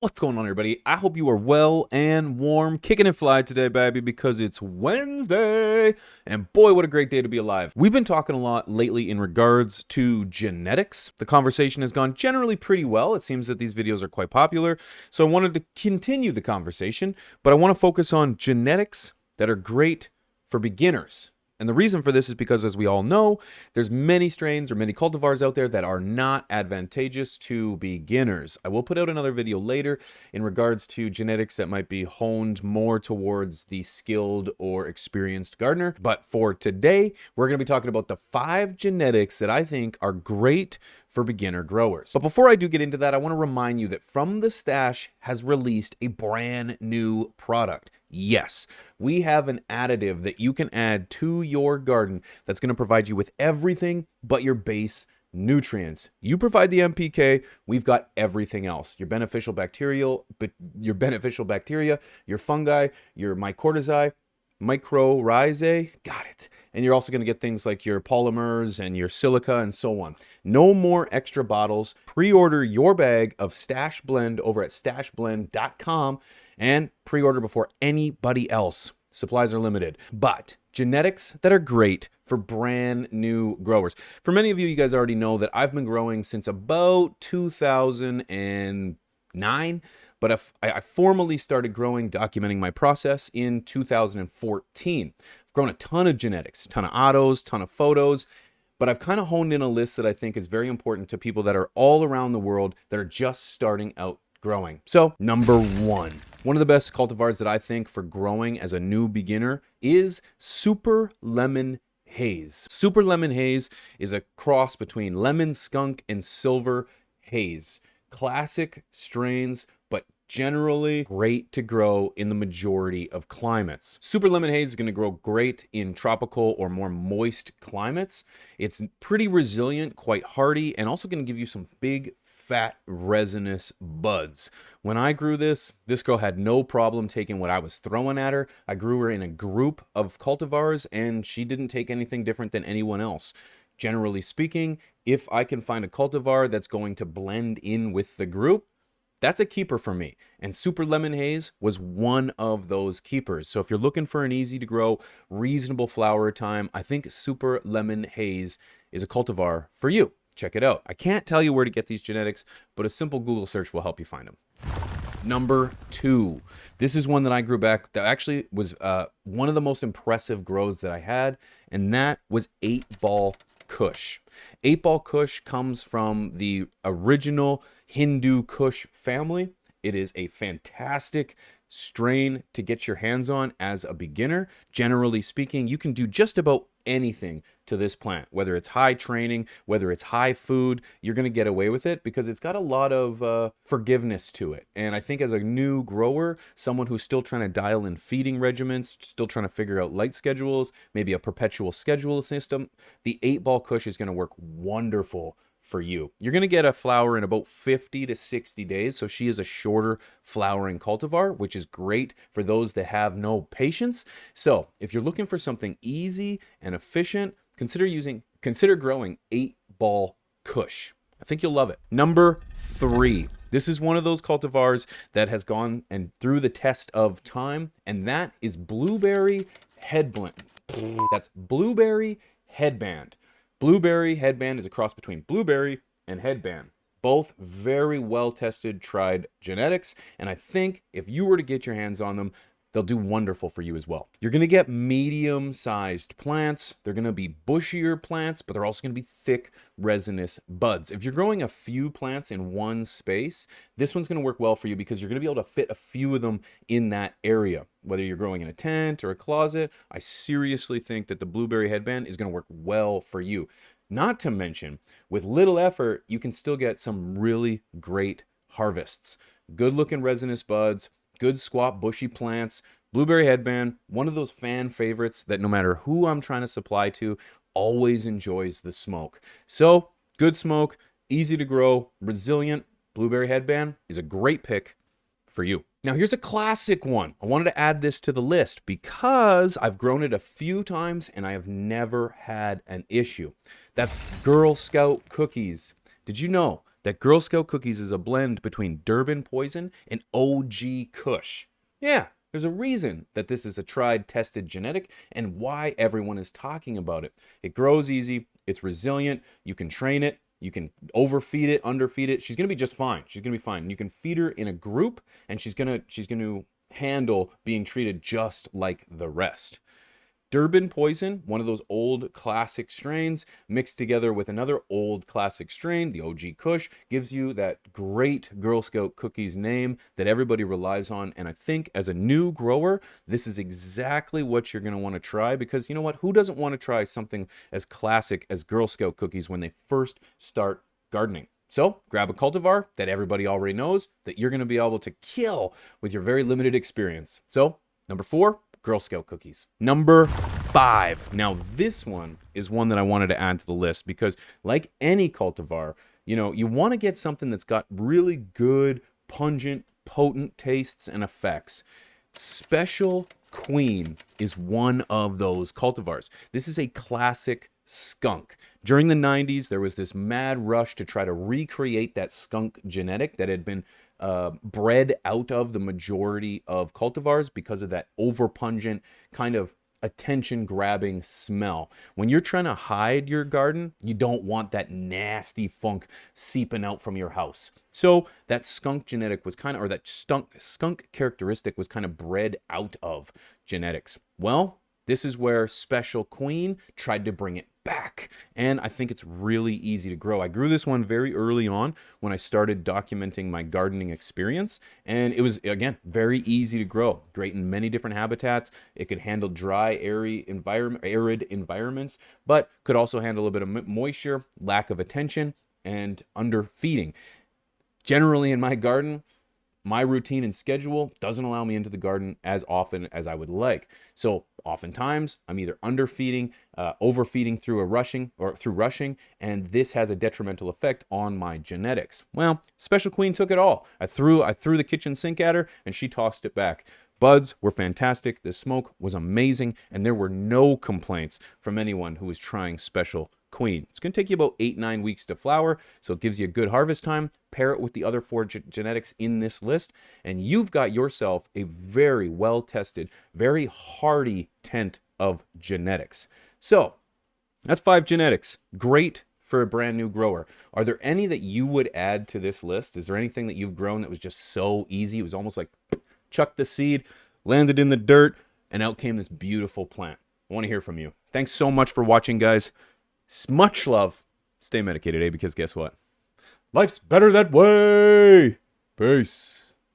What's going on, everybody? I hope you are well and warm, kicking and fly today, baby, because it's Wednesday. And boy, what a great day to be alive. We've been talking a lot lately in regards to genetics. The conversation has gone generally pretty well. It seems that these videos are quite popular. So I wanted to continue the conversation, but I want to focus on genetics that are great for beginners. And the reason for this is because, as we all know, there's many strains or many cultivars out there that are not advantageous to beginners. I will put out another video later in regards to genetics that might be honed more towards the skilled or experienced gardener. But for today, we're going to be talking about the 5 genetics that I think are great for beginner growers. But before I do get into that, I want to remind you that From the Stash has released a brand new product. Yes, we have an additive that you can add to your garden that's going to provide you with everything but your base nutrients. You provide the NPK, we've got everything else. Your beneficial bacteria, your fungi, your mycorrhizae, mycorrhizae, got it. And you're also going to get things like your polymers and your silica and so on. No more extra bottles. Pre-order your bag of Stash Blend over at stashblend.com and pre-order before anybody else. Supplies are limited. But genetics that are great for brand new growers. For many of you, you guys already know that I've been growing since about 2009. But I formally started growing, documenting my process in 2014. I've grown a ton of genetics, a ton of autos, ton of photos, but I've kind of honed in a list that I think is very important to people that are all around the world that are just starting out growing. So, number 1. One of the best cultivars that I think for growing as a new beginner is Super Lemon Haze. Super Lemon Haze is a cross between Lemon Skunk and Silver Haze. Classic strains, but generally great to grow in the majority of climates. Super Lemon Haze is going to grow great in tropical or more moist climates. It's pretty resilient, quite hardy, and also going to give you some big, fat, resinous buds. When I grew this girl had no problem taking what I was throwing at her. I grew her in a group of cultivars, and she didn't take anything different than anyone else. Generally speaking, if I can find a cultivar that's going to blend in with the group, that's a keeper for me. And Super Lemon Haze was one of those keepers. So if you're looking for an easy to grow, reasonable flower time, I think Super Lemon Haze is a cultivar for you. Check it out. I can't tell you where to get these genetics, but a simple Google search will help you find them. Number 2. This is one that I grew back that actually was one of the most impressive grows that I had, and that was 8-Ball Kush. 8-Ball Kush comes from the original Hindu Kush family. It is a fantastic strain to get your hands on as a beginner. Generally speaking, you can do just about anything to this plant, whether it's high training, whether it's high food, you're going to get away with it because it's got a lot of forgiveness to it. And I think as a new grower, someone who's still trying to dial in feeding regimens, still trying to figure out light schedules, maybe a perpetual schedule system, the 8-Ball Kush is going to work wonderful for you. You're going to get a flower in about 50 to 60 days. So she is a shorter flowering cultivar, which is great for those that have no patience. So if you're looking for something easy and efficient, consider growing 8-Ball Kush. I think you'll love it. Number 3. This is one of those cultivars that has gone and through the test of time, and that is Blueberry Headband. That's Blueberry Headband. Blueberry Headband is a cross between blueberry and headband. Both very well-tested, tried genetics, and I think if you were to get your hands on them, they'll do wonderful for you as well. You're going to get medium-sized plants. They're going to be bushier plants, but they're also going to be thick, resinous buds. If you're growing a few plants in one space, this one's going to work well for you because you're going to be able to fit a few of them in that area. Whether you're growing in a tent or a closet, I seriously think that the Blueberry Headband is going to work well for you. Not to mention, with little effort, you can still get some really great harvests. Good-looking resinous buds, good squat bushy plants. Blueberry Headband, one of those fan favorites that no matter who I'm trying to supply to, always enjoys the smoke. So, good smoke, easy to grow, resilient. Blueberry Headband is a great pick for you. Now here's a classic one. I wanted to add this to the list because I've grown it a few times and I have never had an issue. That's Girl Scout cookies. Did you know that Girl Scout cookies is a blend between Durban Poison and OG Kush. Yeah, there's a reason that this is a tried, tested genetic and why everyone is talking about it. It grows easy, it's resilient, you can train it, you can overfeed it, underfeed it. She's going to be just fine. She's going to be fine. You can feed her in a group and she's going to handle being treated just like the rest. Durban Poison, one of those old classic strains, mixed together with another old classic strain, the OG Kush, gives you that great Girl Scout cookies name that everybody relies on. And I think as a new grower, this is exactly what you're going to want to try, because you know what? Who doesn't want to try something as classic as Girl Scout cookies when they first start gardening? So grab a cultivar that everybody already knows that you're going to be able to kill with your very limited experience. So number 4, Girl Scout cookies. Number 5. Now this one is one that I wanted to add to the list because like any cultivar, you want to get something that's got really good, pungent, potent tastes and effects. Special Queen is one of those cultivars. This is a classic skunk. During the 90s, there was this mad rush to try to recreate that skunk genetic that had been bred out of the majority of cultivars because of that overpungent kind of attention-grabbing smell. When you're trying to hide your garden, you don't want that nasty funk seeping out from your house. So that skunk genetic was kind of, or that skunk characteristic was kind of bred out of genetics. Well, this is where Special Queen tried to bring it back. And I think it's really easy to grow. I grew this one very early on when I started documenting my gardening experience. And it was, again, very easy to grow. Great in many different habitats. It could handle dry, arid environments, but could also handle a bit of moisture, lack of attention, and underfeeding. Generally in my garden, my routine and schedule doesn't allow me into the garden as often as I would like. So oftentimes I'm either underfeeding, overfeeding through rushing, and this has a detrimental effect on my genetics. Well, Special Queen took it all. I threw the kitchen sink at her and she tossed it back. Buds were fantastic. The smoke was amazing, and there were no complaints from anyone who was trying Special Queen. It's going to take you about 8-9 weeks to flower, so it gives you a good harvest time. Pair it with the other 4 genetics in this list, and you've got yourself a very well-tested, very hardy tent of genetics. So that's 5 genetics. Great for a brand new grower. Are there any that you would add to this list? Is there anything that you've grown that was just so easy? It was almost like chuck the seed, landed in the dirt, and out came this beautiful plant. I want to hear from you. Thanks so much for watching, guys. Much love. Stay medicated, because guess what? Life's better that way. Peace.